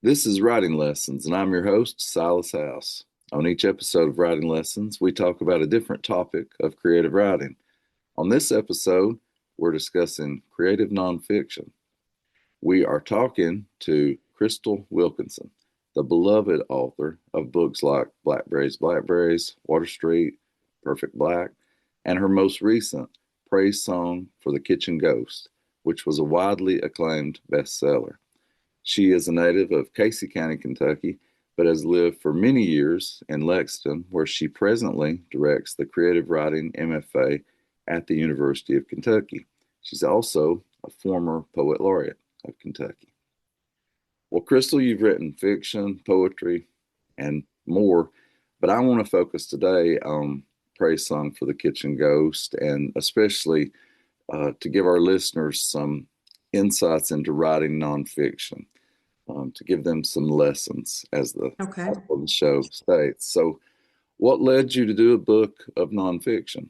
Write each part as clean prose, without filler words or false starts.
This is Writing Lessons, and I'm your host, Silas House. On each episode of Writing Lessons, we talk about a different topic of creative writing. On this episode, we're discussing creative nonfiction. We are talking to Crystal Wilkinson, the beloved author of books like Blackberries, Water Street, Perfect Black, and her most recent praise song for the Kitchen Ghost, which was a widely acclaimed bestseller. She is a native of Casey County, Kentucky, but has lived for many years in Lexington, where she presently directs the Creative Writing MFA at the University of Kentucky. She's also a former poet laureate of Kentucky. Well, Crystal, you've written fiction, poetry, and more, but I want to focus today on Praise Song for the Kitchen Ghost, and especially to give our listeners some insights into writing nonfiction, to give them some lessons, as the Okay. title of the show states. So, what led you to do a book of nonfiction?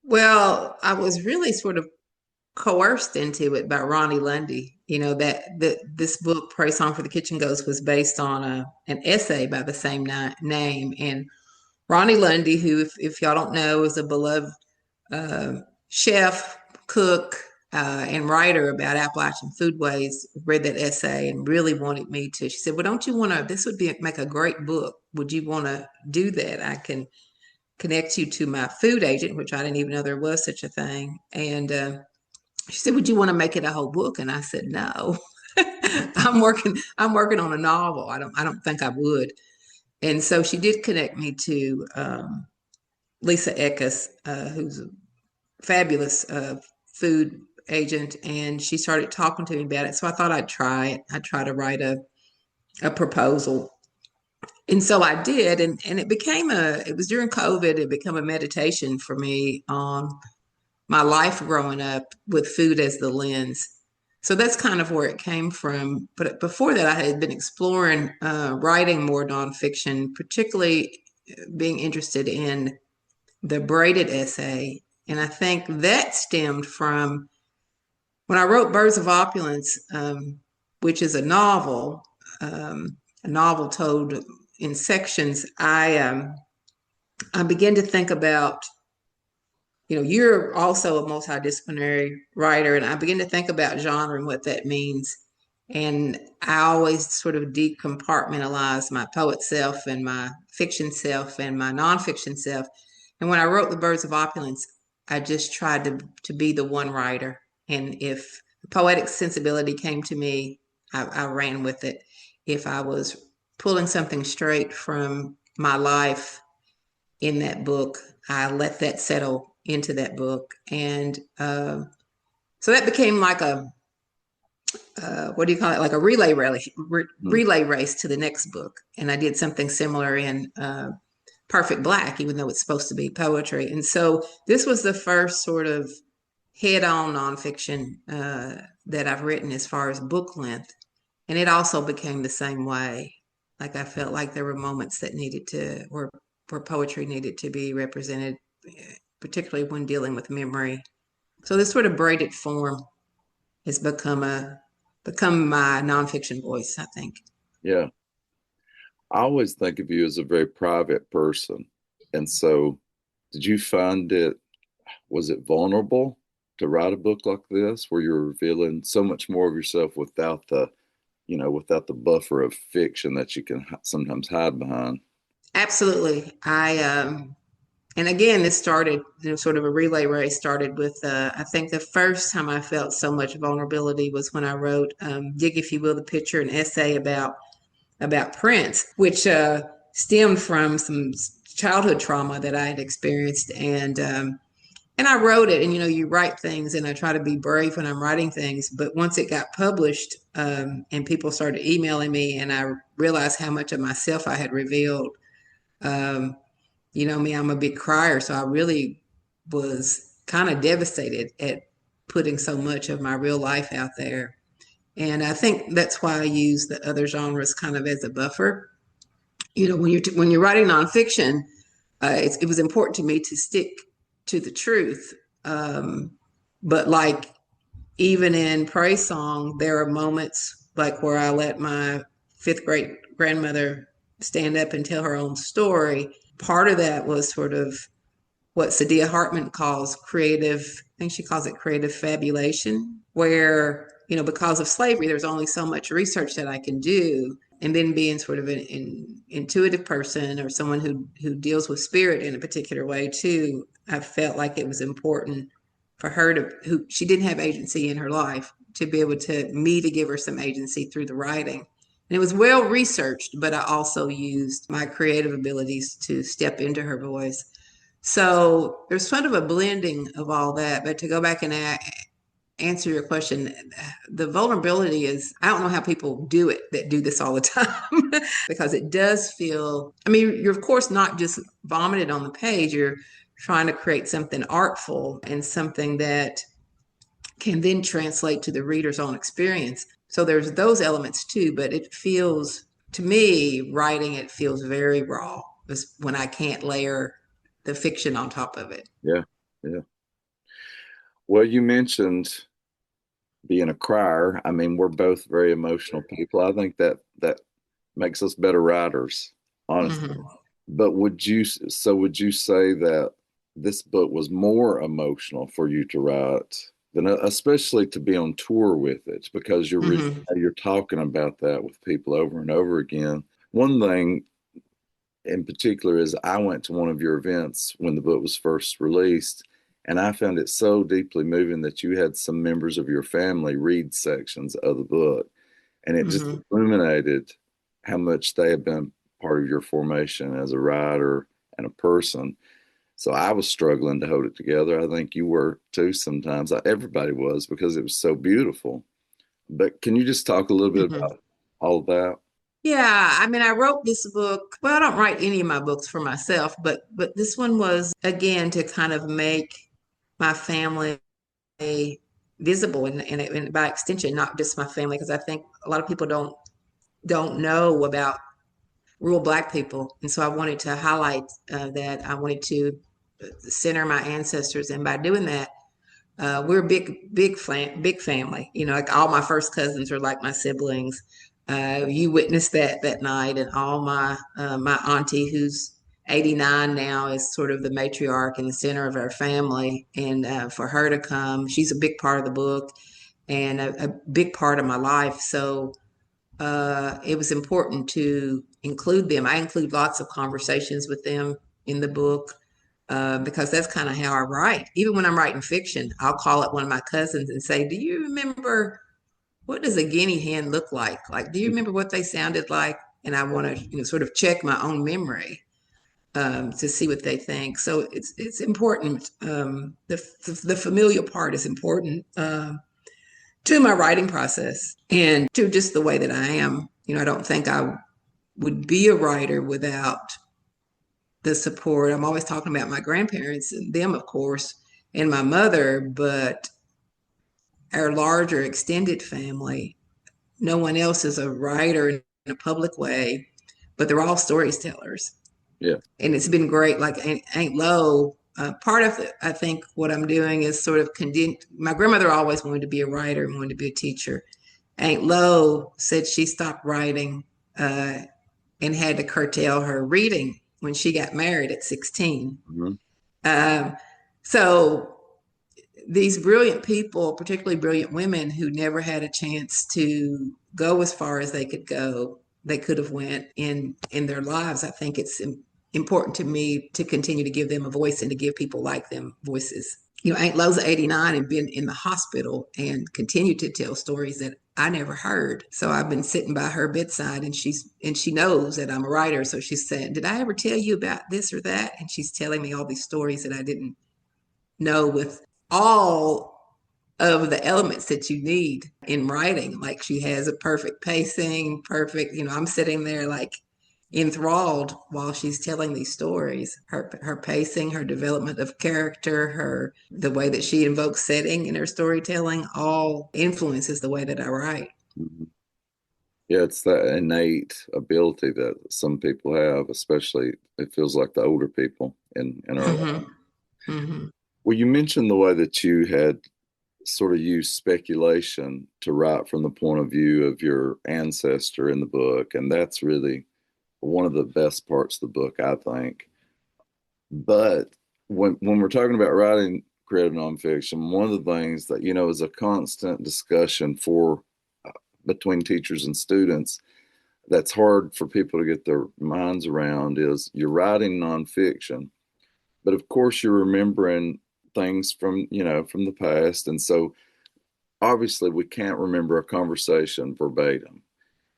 Well, I was really sort of coerced into it by Ronnie Lundy. That this book, Pray Song for the Kitchen Ghost, was based on an essay by the same name. And Ronnie Lundy, who, if y'all don't know, is a beloved uh, chef, cook, and writer about Appalachian foodways, read that essay and really wanted me to. She said, "Well, don't you want to? This would make a great book. Would you want to do that? I can connect you to my food agent," which I didn't even know there was such a thing. And she said, "Would you want to make it a whole book?" And I said, "No, I'm working on a novel. I don't think I would." And so she did connect me to Lisa Eckes, who's a fabulous food agent, and she started talking to me about it. So I thought I'd try it. I'd try to write a proposal. And so I did, and it was during COVID, it became a meditation for me on my life growing up with food as the lens. So that's kind of where it came from. But before that, I had been exploring writing more nonfiction, particularly being interested in the braided essay. And I think that stemmed from when I wrote Birds of Opulence, which is a novel told in sections. I began to think about, you're also a multidisciplinary writer, and I begin to think about genre and what that means. And I always sort of decompartmentalize my poet self and my fiction self and my nonfiction self. And when I wrote The Birds of Opulence, I just tried to be the one writer. And if the poetic sensibility came to me, I ran with it. If I was pulling something straight from my life in that book, I let that settle into that book. And so that became like what do you call it? Like a relay race to the next book. And I did something similar in Perfect Black, even though it's supposed to be poetry. And so this was the first sort of head on nonfiction that I've written as far as book length. And it also became the same way. Like I felt like there were moments that where poetry needed to be represented, particularly when dealing with memory. So this sort of braided form has become my nonfiction voice, I think. Yeah, I always think of you as a very private person. And so, did you find was it vulnerable to write a book like this where you're revealing so much more of yourself without without the buffer of fiction that you can sometimes hide behind? Absolutely. And again, this started, sort of a relay race started with, I think the first time I felt so much vulnerability was when I wrote Dig, If You Will, the Picture, an essay about Prince, which stemmed from some childhood trauma that I had experienced. And I wrote it, and you write things, and I try to be brave when I'm writing things. But once it got published, and people started emailing me, and I realized how much of myself I had revealed. Um, you know me, I'm a big crier, so I really was kind of devastated at putting so much of my real life out there. And I think that's why I use the other genres kind of as a buffer. When you're writing nonfiction, it was important to me to stick to the truth. But like even in praise song, there are moments like where I let my fifth grade grandmother stand up and tell her own story. Part of that was sort of what Sadia Hartman calls creative, I think she calls it creative fabulation, where, because of slavery, there's only so much research that I can do. And then being sort of an intuitive person or someone who deals with spirit in a particular way too, I felt like it was important for her who she didn't have agency in her life, to be able to give her some agency through the writing. And it was well researched, but I also used my creative abilities to step into her voice. So there's sort of a blending of all that. But to go back and answer your question, the vulnerability is, I don't know how people do it that do this all the time, because it does feel, I mean, you're of course not just vomited on the page, you're trying to create something artful and something that can then translate to the reader's own experience. So there's those elements too, but it feels, to me, writing it feels very raw when I can't layer the fiction on top of it. Yeah. Yeah. Well, you mentioned being a crier. I mean, we're both very emotional people. I think that makes us better writers, honestly. Mm-hmm. But would you say that this book was more emotional for you to write than, especially to be on tour with it, because Mm-hmm. you're talking about that with people over and over again. One thing in particular is I went to one of your events when the book was first released, and I found it so deeply moving that you had some members of your family read sections of the book, and it just Mm-hmm. illuminated how much they have been part of your formation as a writer and a person. So I was struggling to hold it together. I think you were too sometimes. Everybody was, because it was so beautiful. But can you just talk a little bit Mm-hmm. about all of that? Yeah, I mean, I wrote this book. Well, I don't write any of my books for myself, but this one was again to kind of make my family visible, and by extension, not just my family, because I think a lot of people don't know about rural Black people, and so I wanted to highlight that. I wanted to center my ancestors, and by doing that, we're a big family. Like all my first cousins are like my siblings. You witnessed that night, and all my auntie, who's 89 now, is sort of the matriarch and the center of our family. And for her to come, she's a big part of the book and a big part of my life. So it was important to include them. I include lots of conversations with them in the book because that's kind of how I write. Even when I'm writing fiction, I'll call up one of my cousins and say, "Do you remember, what does a guinea hen look like? Like, do you remember what they sounded like?" And I want to, sort of check my own memory to see what they think. So it's important. The familial part is important to my writing process and to just the way that I am. I don't think I would be a writer without the support. I'm always talking about my grandparents and them, of course, and my mother, but our larger extended family, no one else is a writer in a public way, but they're all storytellers. Yeah. And it's been great. Like Aunt Lo, part of it, I think what I'm doing is sort of condense. My grandmother always wanted to be a writer and wanted to be a teacher. Aunt Lo said she stopped writing and had to curtail her reading when she got married at 16. Mm-hmm. Um, so these brilliant people, particularly brilliant women who never had a chance to go as far as they could go, they could have went in their lives. I think it's important to me to continue to give them a voice and to give people like them voices. Aunt Lo's 89 and been in the hospital and continued to tell stories that I never heard. So I've been sitting by her bedside, and she knows that I'm a writer. So she's saying, "Did I ever tell you about this or that?" And she's telling me all these stories that I didn't know, with all of the elements that you need in writing. Like she has a perfect pacing, perfect, I'm sitting there like enthralled while she's telling these stories. Her pacing, her development of character, the way that she invokes setting in her storytelling, all influences the way that I write. Mm-hmm. Yeah, it's that innate ability that some people have, especially it feels like the older people in our life. Mm-hmm. Mm-hmm. Well, you mentioned the way that you had sort of use speculation to write from the point of view of your ancestor in the book. And that's really one of the best parts of the book, I think. But when we're talking about writing creative nonfiction, one of the things that, is a constant discussion for between teachers and students that's hard for people to get their minds around is you're writing nonfiction, but of course you're remembering things from the past. And so obviously we can't remember a conversation verbatim.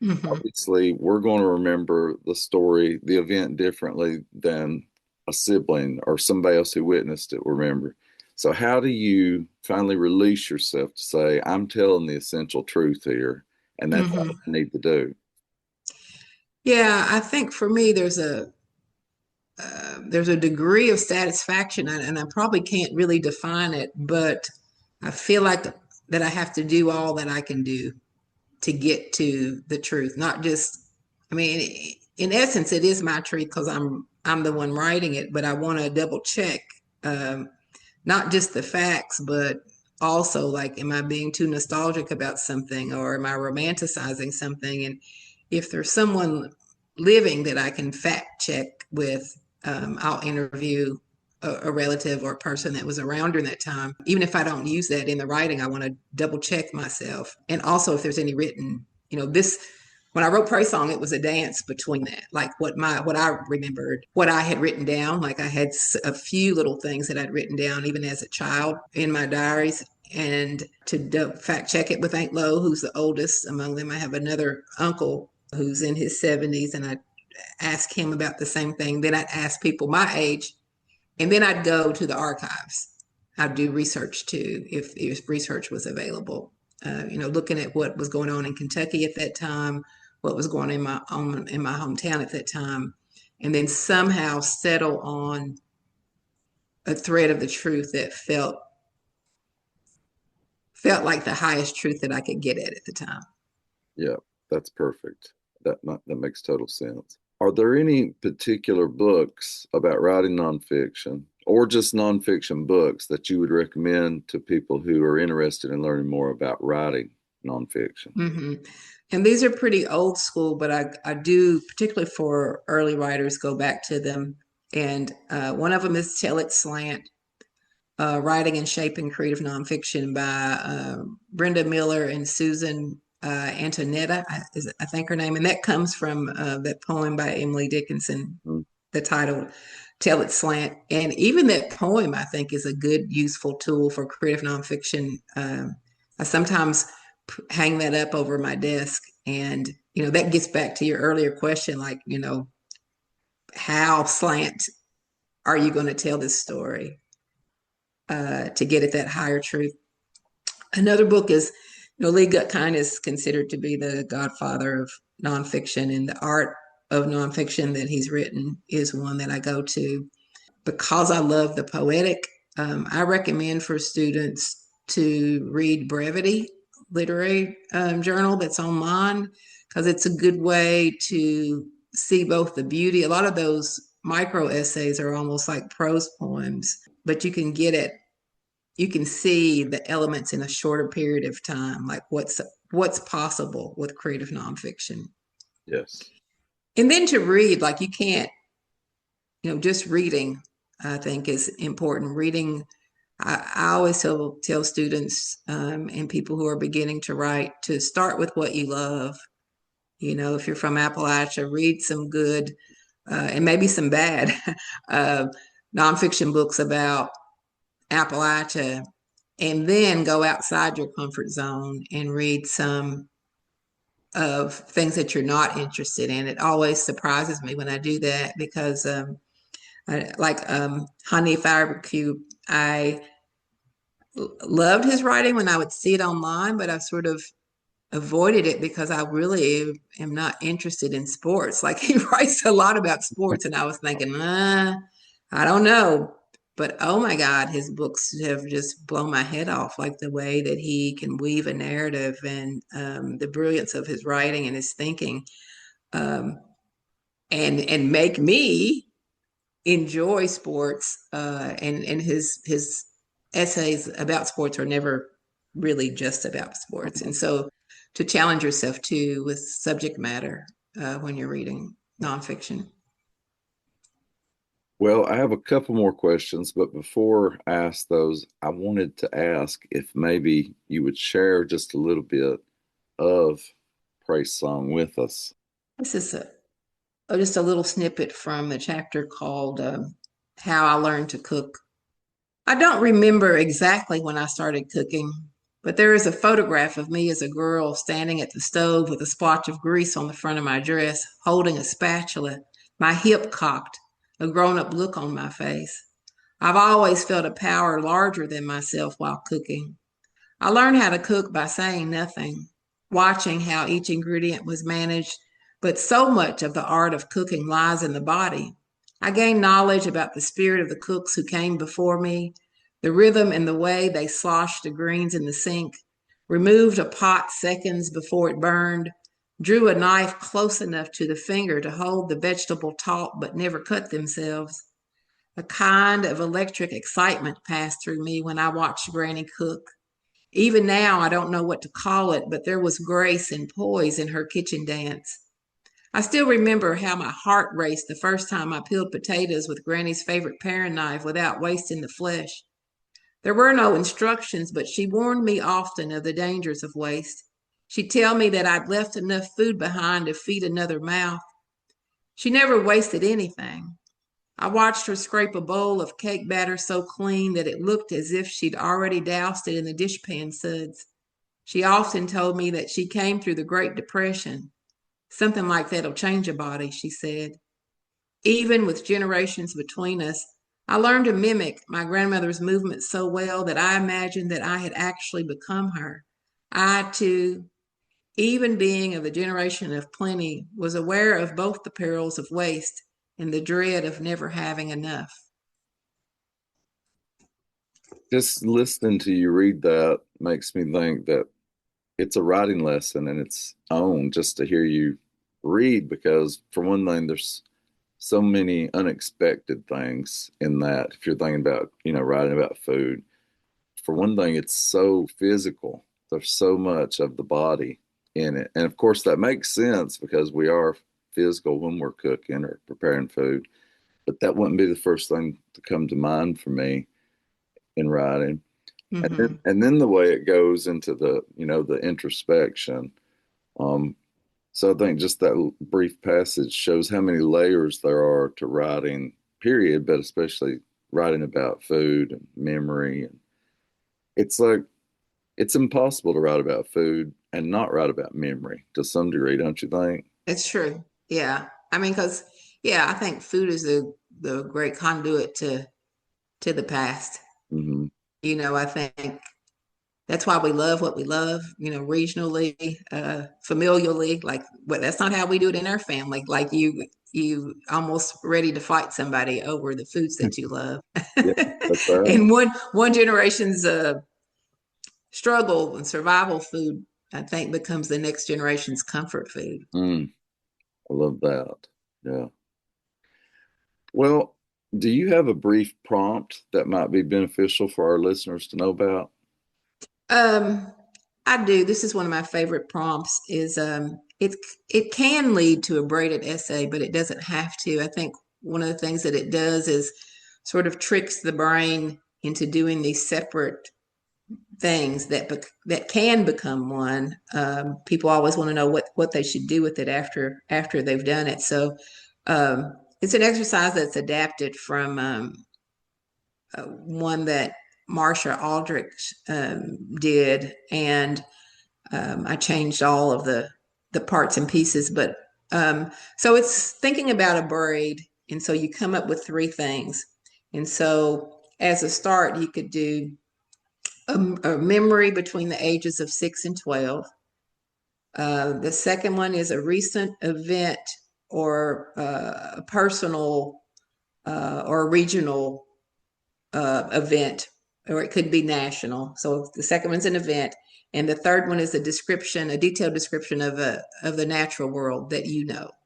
Mm-hmm. Obviously, we're going to remember the story, the event differently than a sibling or somebody else who witnessed it will remember. So how do you finally release yourself to say, I'm telling the essential truth here, and that's all Mm-hmm. I need to do? Yeah, I think for me, there's a degree of satisfaction, and I probably can't really define it, but I feel like that I have to do all that I can do to get to the truth. Not just, I mean, in essence, it is my truth because I'm the one writing it, but I want to double check, um, not just the facts, but also like, am I being too nostalgic about something, or am I romanticizing something? And if there's someone living that I can fact check with, I'll interview a relative or a person that was around during that time. Even if I don't use that in the writing, I want to double check myself. And also, if there's any written, this when I wrote Praise Song, it was a dance between that, like what I remembered, what I had written down. Like I had a few little things that I'd written down even as a child in my diaries, and to fact check it with Aunt Lo, who's the oldest among them. I have another uncle who's in his 70s, and I ask him about the same thing. Then I'd ask people my age, and then I'd go to the archives. I'd do research too, if research was available. Looking at what was going on in Kentucky at that time, what was going on in my hometown at that time, and then somehow settle on a thread of the truth that felt like the highest truth that I could get at the time. Yeah, that's perfect. That makes total sense. Are there any particular books about writing nonfiction or just nonfiction books that you would recommend to people who are interested in learning more about writing nonfiction? Mm-hmm. And these are pretty old school, but I do, particularly for early writers, go back to them. And one of them is Tell It Slant, Writing and Shaping Creative Nonfiction by Brenda Miller and Susan Antonetta, I think her name. And that comes from that poem by Emily Dickinson, Mm. the title Tell It Slant. And even that poem, I think, is a good, useful tool for creative nonfiction. I sometimes hang that up over my desk. And, that gets back to your earlier question, like, how slant are you going to tell this story to get at that higher truth? Another book is, Lee Gutkind is considered to be the godfather of nonfiction, and the art of nonfiction that he's written is one that I go to because I love the poetic. I recommend for students to read Brevity Literary Journal that's online, because it's a good way to see both the beauty. A lot of those micro essays are almost like prose poems, but you can see the elements in a shorter period of time, like what's possible with creative nonfiction. Yes. And then to read, like you can't, just reading, I think is important. Reading, I always tell students and people who are beginning to write to start with what you love. If you're from Appalachia, read some good and maybe some bad uh, nonfiction books about Appalachia, and then go outside your comfort zone and read some of things that you're not interested in. It always surprises me when I do that because, Honey Barbecue, I loved his writing when I would see it online, but I've sort of avoided it because I really am not interested in sports. Like he writes a lot about sports, and I was thinking, I don't know. But oh my God, his books have just blown my head off, like the way that he can weave a narrative and the brilliance of his writing and his thinking, um, and make me enjoy sports. And his essays about sports are never really just about sports. And so to challenge yourself too with subject matter when you're reading nonfiction. Well, I have a couple more questions, but before I ask those, I wanted to ask if maybe you would share just a little bit of Praise Song with us. This is just a little snippet from the chapter called How I Learned to Cook. I don't remember exactly when I started cooking, but there is a photograph of me as a girl standing at the stove with a splotch of grease on the front of my dress, holding a spatula, my hip cocked, a grown-up look on my face. I've always felt a power larger than myself while cooking. I learned how to cook by saying nothing, watching how each ingredient was managed, but so much of the art of cooking lies in the body. I gained knowledge about the spirit of the cooks who came before me, the rhythm and the way they sloshed the greens in the sink, removed a pot seconds before it burned, drew a knife close enough to the finger to hold the vegetable taut but never cut themselves. A kind of electric excitement passed through me when I watched Granny cook. Even now, I don't know what to call it, but there was grace and poise in her kitchen dance. I still remember how my heart raced the first time I peeled potatoes with Granny's favorite paring knife without wasting the flesh. There were no instructions, but she warned me often of the dangers of waste. She'd tell me that I'd left enough food behind to feed another mouth. She never wasted anything. I watched her scrape a bowl of cake batter so clean that it looked as if she'd already doused it in the dishpan suds. She often told me that she came through the Great Depression. Something like that'll change a body, she said. Even with generations between us, I learned to mimic my grandmother's movements so well that I imagined that I had actually become her. I, too, even being of the generation of plenty, was aware of both the perils of waste and the dread of never having enough. Just listening to you read that makes me think that it's a writing lesson in its own just to hear you read, because for one thing, there's so many unexpected things in that. If you're thinking about, writing about food, for one thing, it's so physical. There's so much of the body in it. And of course, that makes sense because we are physical when we're cooking or preparing food. But that wouldn't be the first thing to come to mind for me in writing. Mm-hmm. And then the way it goes into the introspection. So I think just that brief passage shows how many layers there are to writing, period, but especially writing about food and memory. And it's like, it's impossible to write about food and not write about memory to some degree, don't you think? It's true. Yeah. I mean, because, I think food is the great conduit to the past. Mm-hmm. I think that's why we love what we love, regionally, familially. Like, but that's not how we do it in our family. Like you almost ready to fight somebody over the foods that you love. Yeah, that's right. And one generation's struggle and survival food, I think, becomes the next generation's comfort food. I love that. Yeah. Well, do you have a brief prompt that might be beneficial for our listeners to know about? Um, I do. This is one of my favorite prompts. Is it can lead to a braided essay, but it doesn't have to. I think one of the things that it does is sort of tricks the brain into doing these separate things that can become one. People always want to know what they should do with it after they've done it. So it's an exercise that's adapted from one that Marsha Aldrich did, and I changed all of the parts and pieces. But so it's thinking about a braid, and so you come up with three things. And so as a start, you could do a memory between the ages of 6 and 12. The second one is a recent event or a personal or a regional event, or it could be national. So the second one's an event, and the third one is a description, a detailed description of the natural world that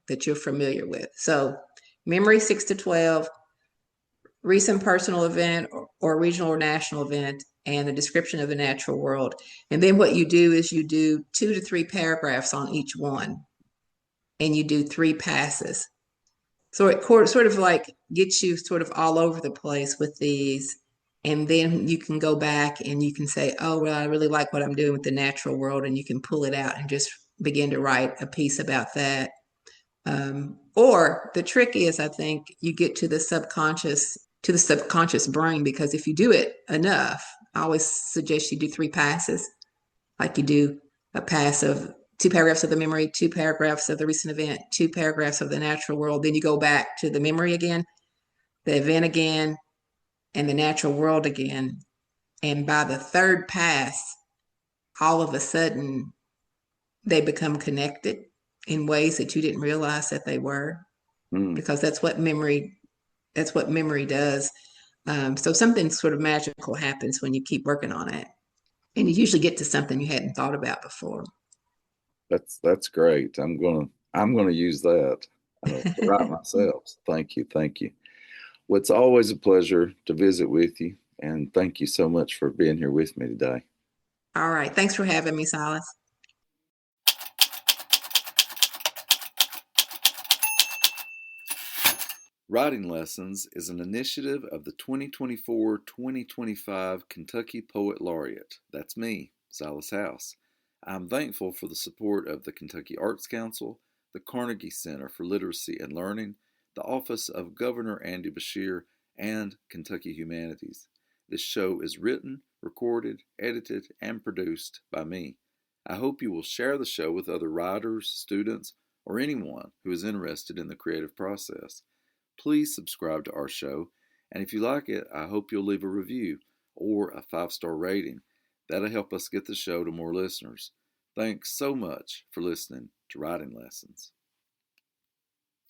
that you're familiar with. So memory 6 to 12, recent personal event or regional or national event, and a description of the natural world. And then what you do is you do 2 to 3 paragraphs on each one, and you do 3 passes. So it sort of like gets you sort of all over the place with these. And then you can go back and you can say, oh, well, I really like what I'm doing with the natural world. And you can pull it out and just begin to write a piece about that. Or the trick is, I think, you get to the subconscious brain, because if you do it enough, I always suggest you do 3 passes, like you do a pass of 2 paragraphs of the memory, 2 paragraphs of the recent event, 2 paragraphs of the natural world. Then you go back to the memory again, the event again, and the natural world again. And by the 3rd pass, all of a sudden, they become connected in ways that you didn't realize that they were, because that's what memory does. So something sort of magical happens when you keep working on it, and you usually get to something you hadn't thought about before. That's great. I'm gonna use that to write myself. Thank you, thank you. Well, it's always a pleasure to visit with you, and thank you so much for being here with me today. All right, thanks for having me, Silas. Writing Lessons is an initiative of the 2024-2025 Kentucky Poet Laureate. That's me, Silas House. I'm thankful for the support of the Kentucky Arts Council, the Carnegie Center for Literacy and Learning, the Office of Governor Andy Beshear, and Kentucky Humanities. This show is written, recorded, edited, and produced by me. I hope you will share the show with other writers, students, or anyone who is interested in the creative process. Please subscribe to our show, and if you like it, I hope you'll leave a review or a 5-star rating. That'll help us get the show to more listeners. Thanks so much for listening to Writing Lessons.